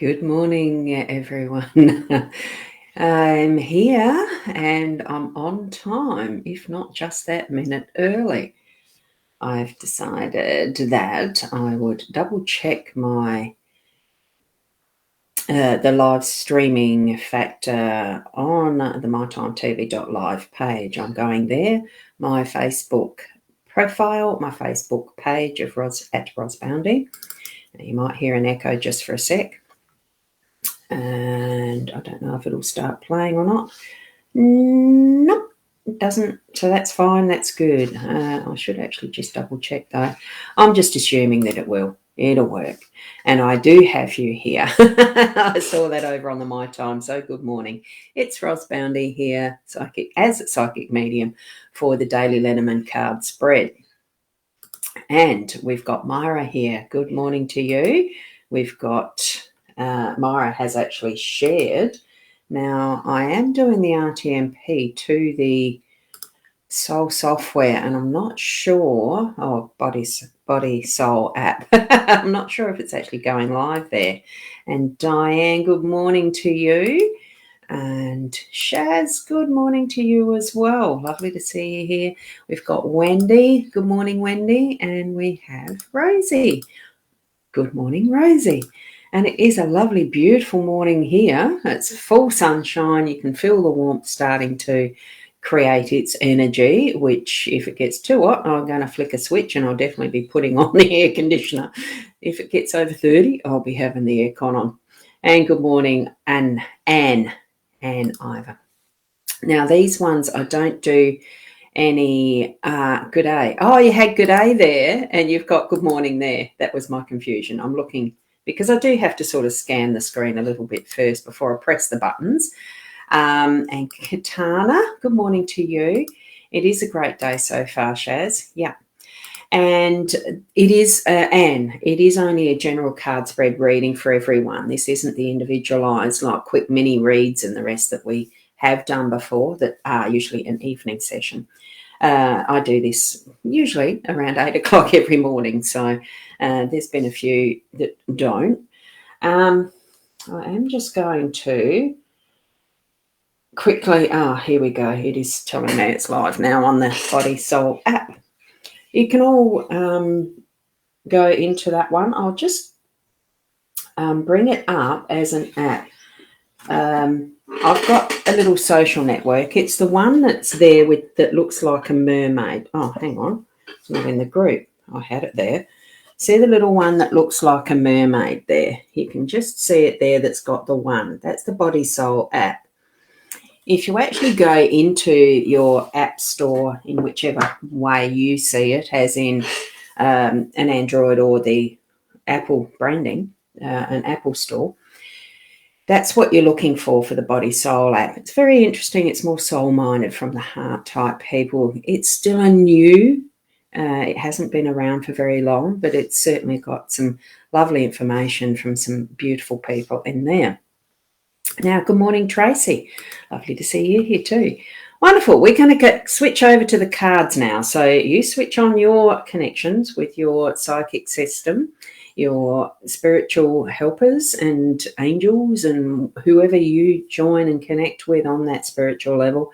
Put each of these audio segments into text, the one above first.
Good morning, everyone. I'm here and I'm on time, if not just that minute early. I've decided that I would double check my the live streaming factor on the mytimetv.live page. I'm going there, my Facebook profile, my Facebook page of Ros Boundy. You might hear an echo just for a sec. And I don't know if it'll start playing or not. Nope, it doesn't. So that's fine. That's good. I should actually just double check though. I'm just assuming that it will. It'll work. And I do have you here. I saw that over on the My Time. So good morning. It's Ros Boundy here, psychic medium for the Daily LENORMAND card spread. And we've got Myra here. Good morning to you. We've got Myra has actually shared. Now, I am doing the RTMP to the Soul software, and I'm not sure. Body Soul app. I'm not sure if it's actually going live there. And Diane, good morning to you. And Shaz, good morning to you as well. Lovely to see you here. We've got Wendy. Good morning, Wendy. And we have Rosie. Good morning, Rosie. And it is a lovely, beautiful morning here. It's full sunshine. You can feel the warmth starting to create its energy, which if it gets too hot, I'm going to flick a switch and I'll definitely be putting on the air conditioner. If it gets over 30, I'll be having the aircon on. And good morning, Anne Ivor. Now, these ones I don't do any good day. Oh, you had good day there and you've got good morning there. That was my confusion. I'm looking because I do have to sort of scan the screen a little bit first before I press the buttons. And Katana, good morning to you. It is a great day so far, Shaz. Yeah. And it is, Anne, it is only a general card spread reading for everyone. This isn't the individualised, like quick mini reads and the rest that we have done before that are usually an evening session. I do this usually around 8 o'clock every morning, so there's been a few that don't. I am just going to quickly, here we go. It is telling me it's live now on the Body Soul app. You can all go into that one. I'll just bring it up as an app. I've got a little social network. It's the one that's there that looks like a mermaid. Oh, hang on. It's not in the group. I had it there. See the little one that looks like a mermaid there? You can just see it there that's got the one. That's the Body Soul app. If you actually go into your app store in whichever way you see it, as in an Android or the Apple branding, an Apple store, that's what you're looking for the Body Soul app. It's very interesting. It's more soul-minded from the heart type people. It's still a new, it hasn't been around for very long, but it's certainly got some lovely information from some beautiful people in there. Now, good morning, Tracy. Lovely to see you here too. Wonderful. We're going to switch over to the cards now. So you switch on your connections with your psychic system, your spiritual helpers and angels and whoever you join and connect with on that spiritual level.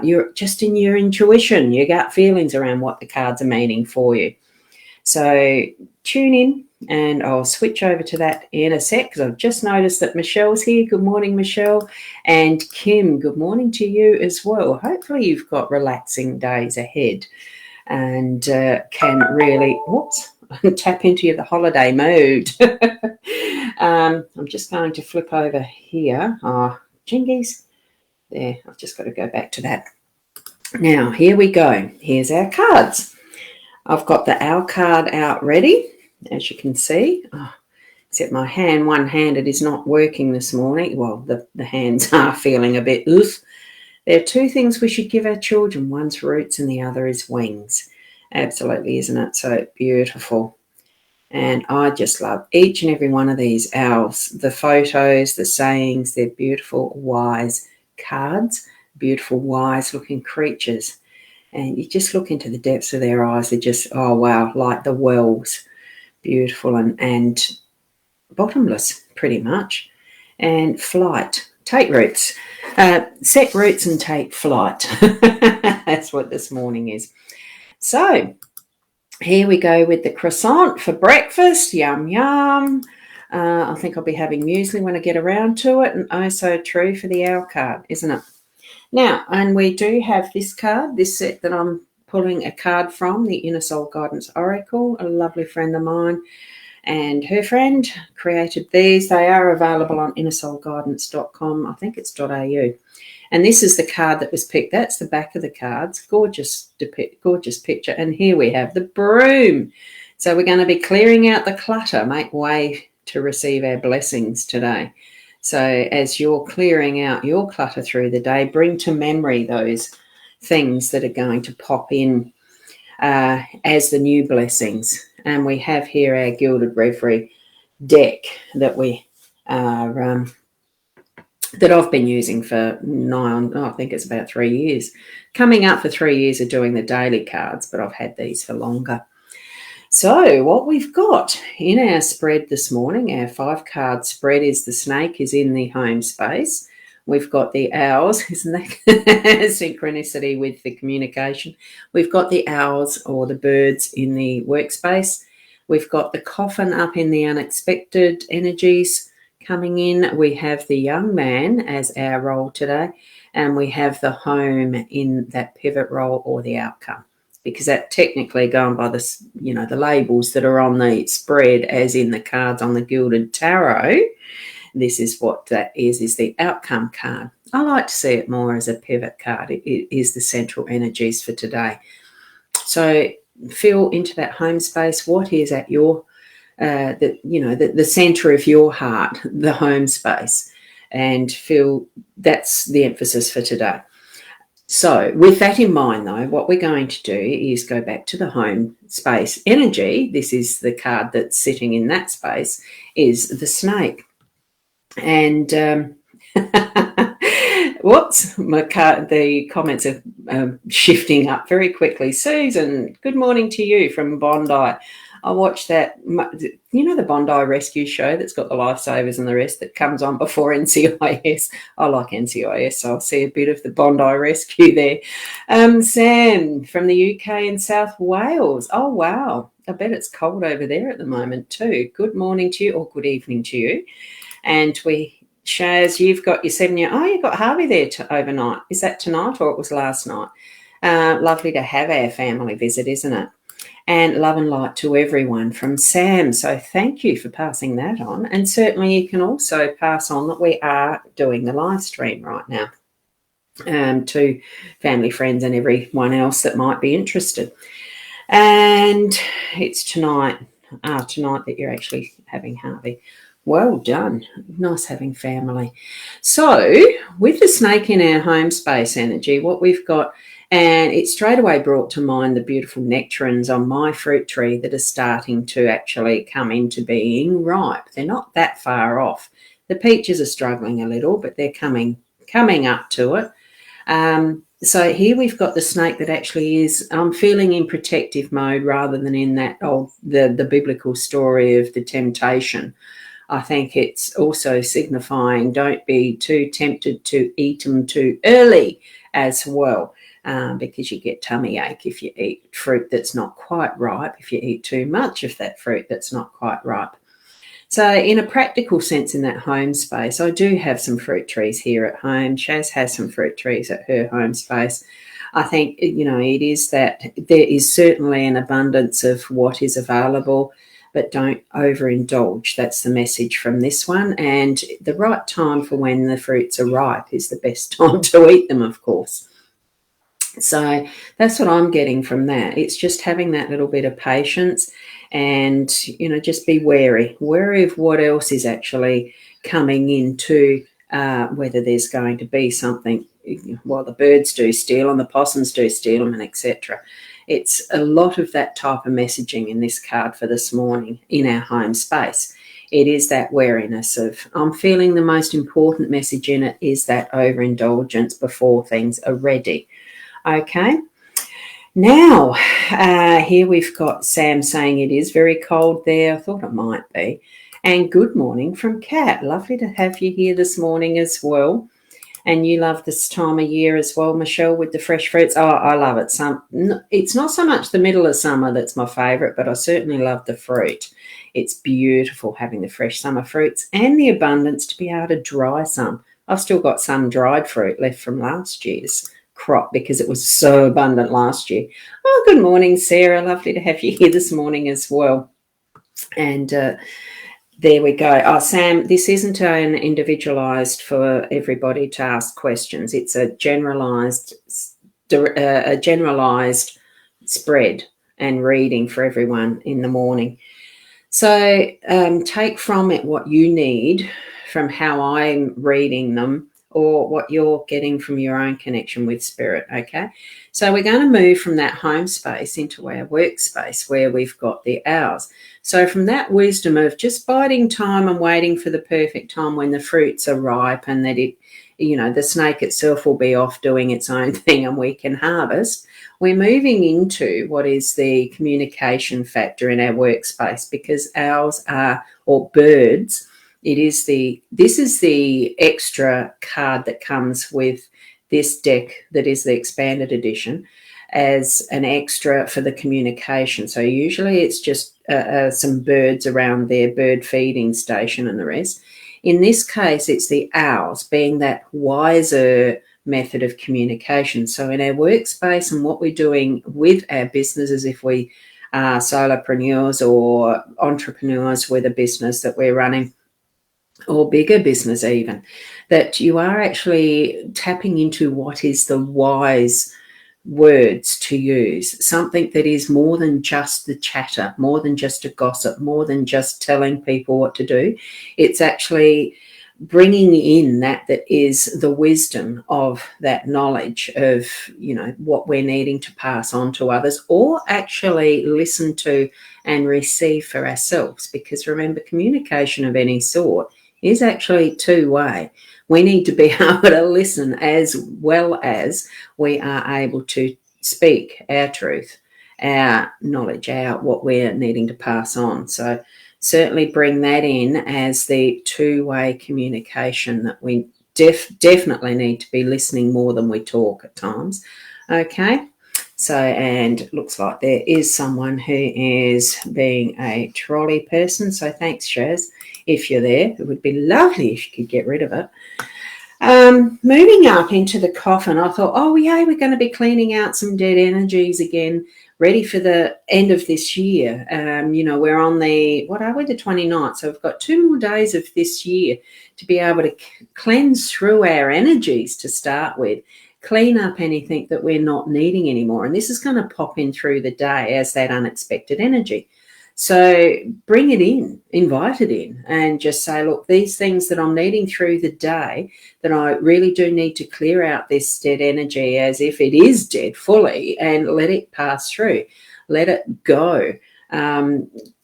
You're just in your intuition, your gut feelings around what the cards are meaning for you. So tune in and I'll switch over to that in a sec because I've just noticed that Michelle's here. Good morning, Michelle. And Kim, good morning to you as well. Hopefully you've got relaxing days ahead and can really, tap into the holiday mood. I'm just going to flip over here. Oh, jingies. There, I've just got to go back to that. Now, here we go. Here's our cards. I've got the Owl card out ready, as you can see. Except my one-handed is not working this morning. Well, the hands are feeling a bit oof. There are two things we should give our children. One's roots and the other is wings. Absolutely, isn't it? So beautiful. And I just love each and every one of these owls. The photos, the sayings, they're beautiful, wise cards, beautiful, wise-looking creatures. And you just look into the depths of their eyes. They're just, oh, wow, like the wells. Beautiful and bottomless. pretty much. And flight. Take roots. Set roots and take flight. That's what this morning is. So here we go with the croissant for breakfast. Yum, yum. I think I'll be having muesli when I get around to it. And oh, so true for the owl card, isn't it? Now, and we do have this card, this set that I'm pulling a card from, the Inner Soul Guidance Oracle. A lovely friend of mine and her friend created these. They are available on innersoulguidance.com. I think it's .au. And this is the card that was picked. That's the back of the cards. Gorgeous picture. And here we have the broom. So we're going to be clearing out the clutter, make way to receive our blessings today. So as you're clearing out your clutter through the day, bring to memory those things that are going to pop in as the new blessings. And we have here our Gilded Reverie deck that we are that I've been using for I think it's about 3 years. Coming up for 3 years of doing the daily cards, but I've had these for longer. So what we've got in our spread this morning, our 5-card spread, is the snake is in the home space. We've got the owls, isn't that synchronicity with the communication? We've got the owls or the birds in the workspace. We've got the coffin up in the unexpected energies coming in. We have the young man as our role today, and we have the home in that pivot role or the outcome, because that technically, going by the labels that are on the spread, as in the cards on the Gilded Tarot, this is what that is the outcome card. I like to see it more as a pivot card. It is the central energies for today. So feel into that home space. What is at your the center of your heart, the home space, and feel that's the emphasis for today. So with that in mind, though, what we're going to do is go back to the home space energy. This is the card that's sitting in that space, is the snake. And whoops, the comments are shifting up very quickly. Susan, good morning to you from Bondi. I watched that, the Bondi Rescue show that's got the lifesavers and the rest that comes on before NCIS. I like NCIS, so I'll see a bit of the Bondi Rescue there. Sam from the UK and South Wales. Oh, wow. I bet it's cold over there at the moment too. Good morning to you, or good evening to you. And Shaz, you've got your 7-year. Oh, you've got Harvey there overnight. Is that tonight or it was last night? Lovely to have our family visit, isn't it? And love and light to everyone from Sam. So thank you for passing that on. And certainly you can also pass on that we are doing the live stream right now to family, friends and everyone else that might be interested. And it's tonight that you're actually having Harvey. Well done. Nice having family. So with the snake in our home space energy, what we've got, and it straight away brought to mind the beautiful nectarines on my fruit tree that are starting to actually come into being ripe. They're not that far off. The peaches are struggling a little, but they're coming up to it. So here we've got the snake that actually is feeling in protective mode rather than in that the biblical story of the temptation. I think it's also signifying don't be too tempted to eat them too early as well, because you get tummy ache if you eat fruit that's not quite ripe, if you eat too much of that fruit that's not quite ripe. So in a practical sense in that home space, I do have some fruit trees here at home. Shaz has some fruit trees at her home space. I think, it is that there is certainly an abundance of what is available, but don't overindulge. That's the message from this one. And the right time for when the fruits are ripe is the best time to eat them, of course. So that's what I'm getting from that. It's just having that little bit of patience and, just be wary of what else is actually coming into whether there's going to be something. Well, the birds do steal them, the possums do steal them, and etc. It's a lot of that type of messaging in this card for this morning in our home space. It is that wariness of, I'm feeling the most important message in it is that overindulgence before things are ready. Okay. Now, here we've got Sam saying it is very cold there. I thought it might be. And good morning from Kat. Lovely to have you here this morning as well. And you love this time of year as well, Michelle, with the fresh fruits. Oh, I love it. It's not so much the middle of summer that's my favourite, but I certainly love the fruit. It's beautiful having the fresh summer fruits and the abundance to be able to dry some. I've still got some dried fruit left from last year's crop because it was so abundant last year. Oh, good morning, Sarah. Lovely to have you here this morning as well. And there we go. Oh, Sam, this isn't an individualised for everybody to ask questions. It's a generalised spread and reading for everyone in the morning. So take from it what you need from how I'm reading them, or what you're getting from your own connection with spirit, okay? So we're going to move from that home space into our workspace where we've got the hours. So from that wisdom of just biding time and waiting for the perfect time when the fruits are ripe and that it, the snake itself will be off doing its own thing and we can harvest, we're moving into what is the communication factor in our workspace, because owls are, or birds, this is the extra card that comes with this deck that is the expanded edition as an extra for the communication. So usually it's just some birds around their bird feeding station and the rest. In this case, it's the owls being that wiser method of communication. So in our workspace and what we're doing with our businesses, if we are solopreneurs or entrepreneurs with a business that we're running, or bigger business even, that you are actually tapping into what is the wise words to use, something that is more than just the chatter, more than just a gossip, more than just telling people what to do. It's actually bringing in that is the wisdom of that knowledge of, what we're needing to pass on to others, or actually listen to and receive for ourselves. Because remember, communication of any sort is actually two-way. We need to be able to listen as well as we are able to speak our truth, our knowledge, what we're needing to pass on. So certainly bring that in as the two-way communication that we definitely need to be listening more than we talk at times. Okay. So, and it looks like there is someone who is being a trolley person. So thanks, Shaz. If you're there, it would be lovely if you could get rid of it. Moving up into the coffin, I thought, oh, yeah, we're going to be cleaning out some dead energies again, ready for the end of this year. We're on the 29th. So we've got 2 more days of this year to be able to cleanse through our energies to start with, clean up anything that we're not needing anymore. And this is going to pop in through the day as that unexpected energy. So bring it in, invite it in, and just say, look, these things that I'm needing through the day, that I really do need to clear out this dead energy as if it is dead fully, and let it pass through, let it go.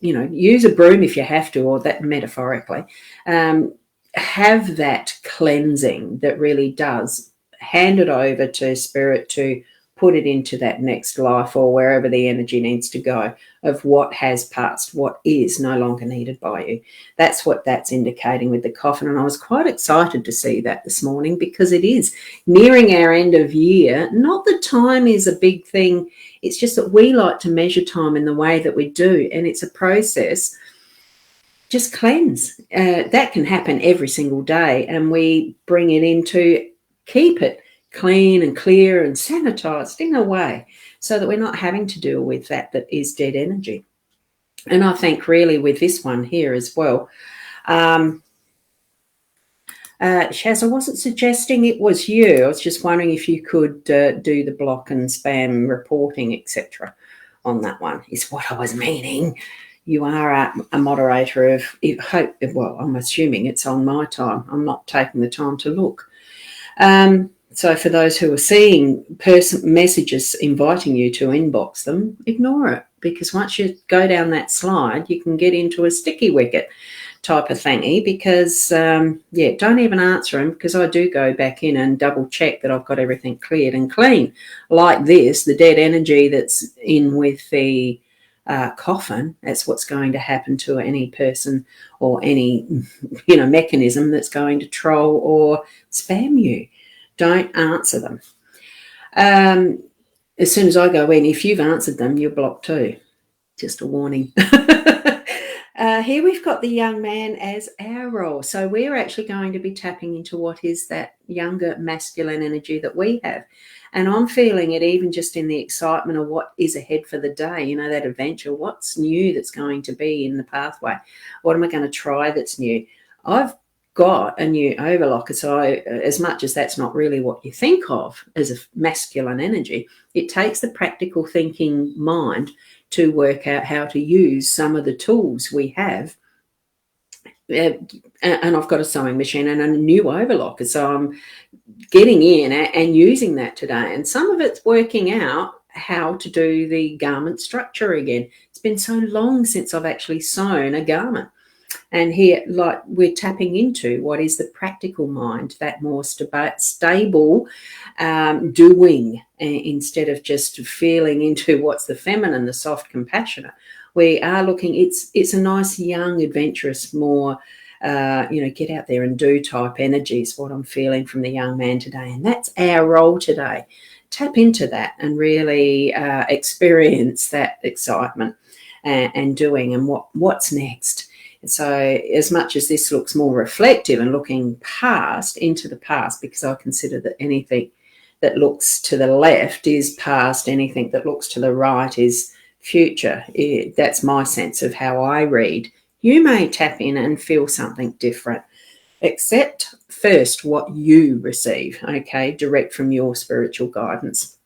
Use a broom if you have to, or that metaphorically. Have that cleansing that really does hand it over to spirit to put it into that next life, or wherever the energy needs to go, of what has passed, what is no longer needed by you. That's what that's indicating with the coffin. And I was quite excited to see that this morning, because it is nearing our end of year. Not that time is a big thing. It's just that we like to measure time in the way that we do. And it's a process. Just cleanse. That can happen every single day. And we bring it into keep it clean and clear and sanitized in a way, so that we're not having to deal with that is dead energy. And I think really with this one here as well, Shaz, I wasn't suggesting it was you. I was just wondering if you could do the block and spam reporting, etc. on that one, is what I was meaning. You are a moderator of, I'm assuming it's on my time. I'm not taking the time to look. So for those who are seeing messages inviting you to inbox them, ignore it, because once you go down that slide, you can get into a sticky wicket type of thingy, because, don't even answer them, because I do go back in and double check that I've got everything cleared and clean. Like this, the dead energy that's in with the coffin. That's what's going to happen to any person or any, you know, mechanism that's going to troll or spam you. Don't answer them. As soon as I go in, if you've answered them, you're blocked too. Just a warning. Here we've got the young man as our role. So we're actually going to be tapping into what is that younger masculine energy that we have. And I'm feeling it even just in the excitement of what is ahead for the day, you know, that adventure. What's new that's going to be in the pathway? What am I going to try that's new? I've got a new overlocker. So as much as that's not really what you think of as a masculine energy, it takes the practical thinking mind to work out how to use some of the tools we have. And I've got a sewing machine and a new overlocker. So I'm getting in and using that today. And some of it's working out how to do the garment structure again. It's been so long since I've actually sewn a garment. And here, like, we're tapping into what is the practical mind, that more stable doing, instead of just feeling into what's the feminine, the soft, compassionate. We are looking, it's a nice, young, adventurous, more, get out there and do type energy is what I'm feeling from the young man today. And that's our role today. Tap into that and really experience that excitement and doing and what's next. So as much as this looks more reflective and looking past into the past, because I consider that anything that looks to the left is past, anything that looks to the right is future. That's my sense of how I read. You may tap in and feel something different. Accept first what you receive, okay, direct from your spiritual guidance.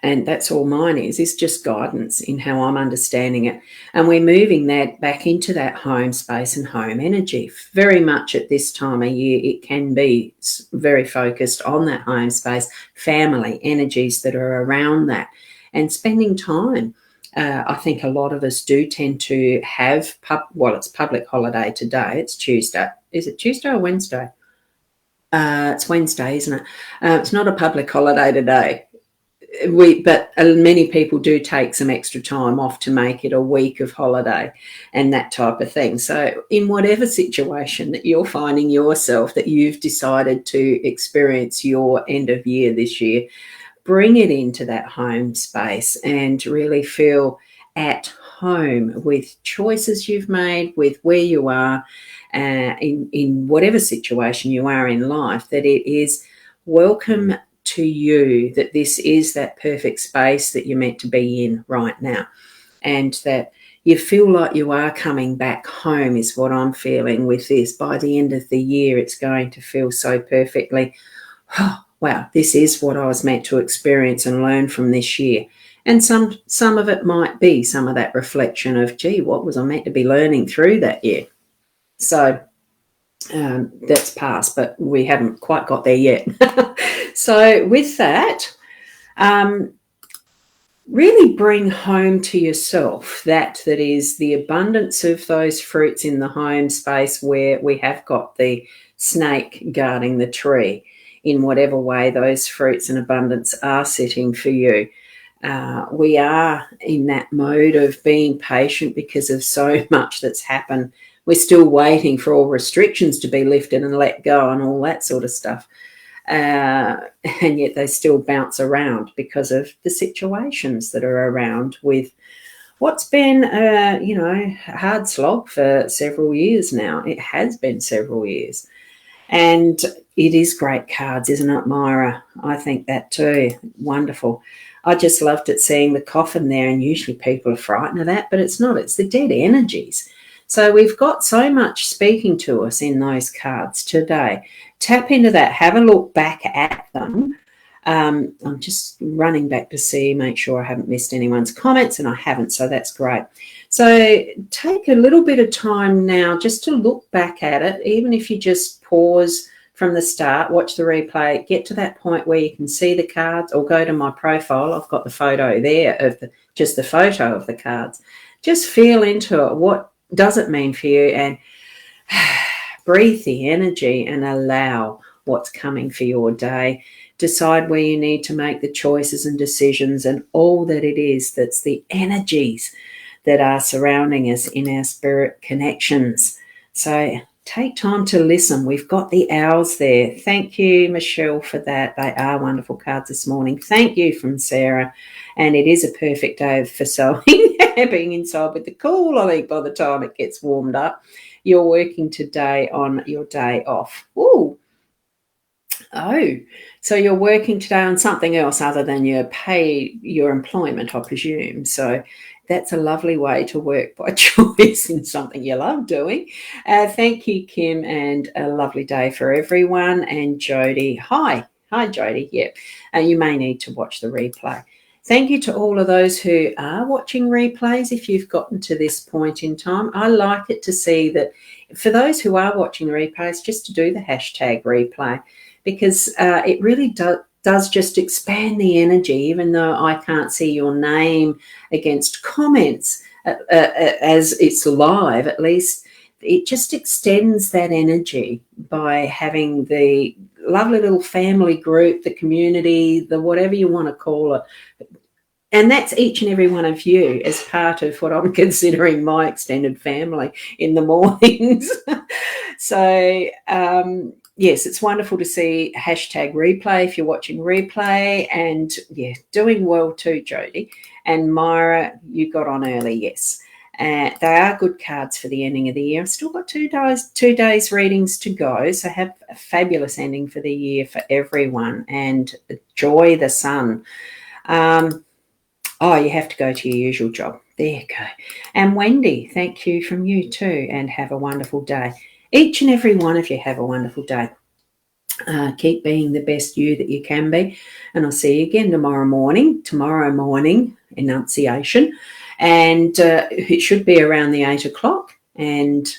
And that's all mine is just guidance in how I'm understanding it. And we're moving that back into that home space and home energy. Very much at this time of year, it can be very focused on that home space, family energies that are around that, and spending time. I think a lot of us do tend to have, it's public holiday today. It's Tuesday. Is it Tuesday or Wednesday? It's Wednesday, isn't it? It's not a public holiday today. But many people do take some extra time off to make it a week of holiday and that type of thing. So in whatever situation that you're finding yourself, that you've decided to experience your end of year this year, bring it into that home space and really feel at home with choices you've made, with where you are in whatever situation you are in life, that it is welcome to you, that this is that perfect space that you're meant to be in right now, and that you feel like you are coming back home is what I'm feeling with this. By the end of the year, it's going to feel so perfectly, oh, wow, this is what I was meant to experience and learn from this year. And some of it might be some of that reflection of, gee, what was I meant to be learning through that year? So that's past, but we haven't quite got there yet. So with that, really bring home to yourself that is the abundance of those fruits in the home space, where we have got the snake guarding the tree in whatever way those fruits and abundance are sitting for you. We are in that mode of being patient because of so much that's happened. We're still waiting for all restrictions to be lifted and let go and all that sort of stuff. And yet they still bounce around because of the situations that are around with what's been, a hard slog for several years now. It has been several years. And it is great cards, isn't it, Myra? I think that too. Wonderful. I just loved it seeing the coffin there, and usually people are frightened of that, but it's not. It's the dead energies. So we've got so much speaking to us in those cards today. Tap into that. Have a look back at them. I'm just running back to see, make sure I haven't missed anyone's comments, and I haven't, so that's great. So take a little bit of time now just to look back at it, even if you just pause from the start, watch the replay, get to that point where you can see the cards, or go to my profile. I've got the photo there of just the photo of the cards. Just feel into it. What does it mean for you? And breathe the energy and allow what's coming for your day. decide where you need to make the choices and decisions and all that it is. That's the energies that are surrounding us in our spirit connections. So take time to listen. We've got the owls there. Thank you, Michelle, for that. They are wonderful cards this morning. Thank you from Sarah. And it is a perfect day for sewing, being inside with the cool. I think by the time it gets warmed up, you're working today on your day off. Ooh. Oh, so you're working today on something else other than your employment, I presume. So that's a lovely way to work by choice in something you love doing. Thank you, Kim, and a lovely day for everyone. And Jody, hi, Jody. Yep, you may need to watch the replay. Thank you to all of those who are watching replays. If you've gotten to this point in time, I like it to see that for those who are watching the replays, just to do the hashtag replay, because it really does just expand the energy, even though I can't see your name against comments as it's live. At least it just extends that energy by having the lovely little family group, the community, the whatever you want to call it. And that's each and every one of you as part of what I'm considering my extended family in the mornings. So, yes, it's wonderful to see hashtag replay if you're watching replay. And, yeah, doing well too, Jody. And Myra, you got on early, yes. They are good cards for the ending of the year. I've still got 2 days readings to go, so have a fabulous ending for the year for everyone and enjoy the sun. Oh, you have to go to your usual job. There you go. And Wendy, thank you from you too, and have a wonderful day. Each and every one of you have a wonderful day. Keep being the best you that you can be. And I'll see you again tomorrow morning, enunciation. And it should be around the 8 o'clock. And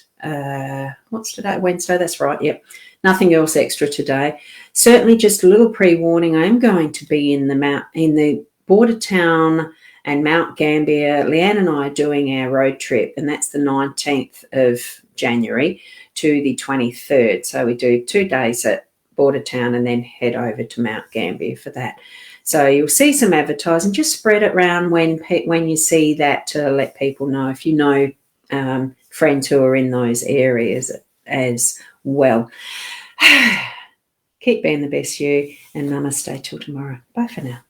what's today? Wednesday, that's right, yep. Nothing else extra today. Certainly just a little pre-warning. I am going to be in the border town and Mount Gambier. Leanne and I are doing our road trip, and that's the 19th of January to the 23rd. So we do 2 days at border town and then head over to Mount Gambier for that. So you'll see some advertising. Just spread it around when you see that to let people know, if you know friends who are in those areas as well. Keep being the best you, and namaste till tomorrow. Bye for now.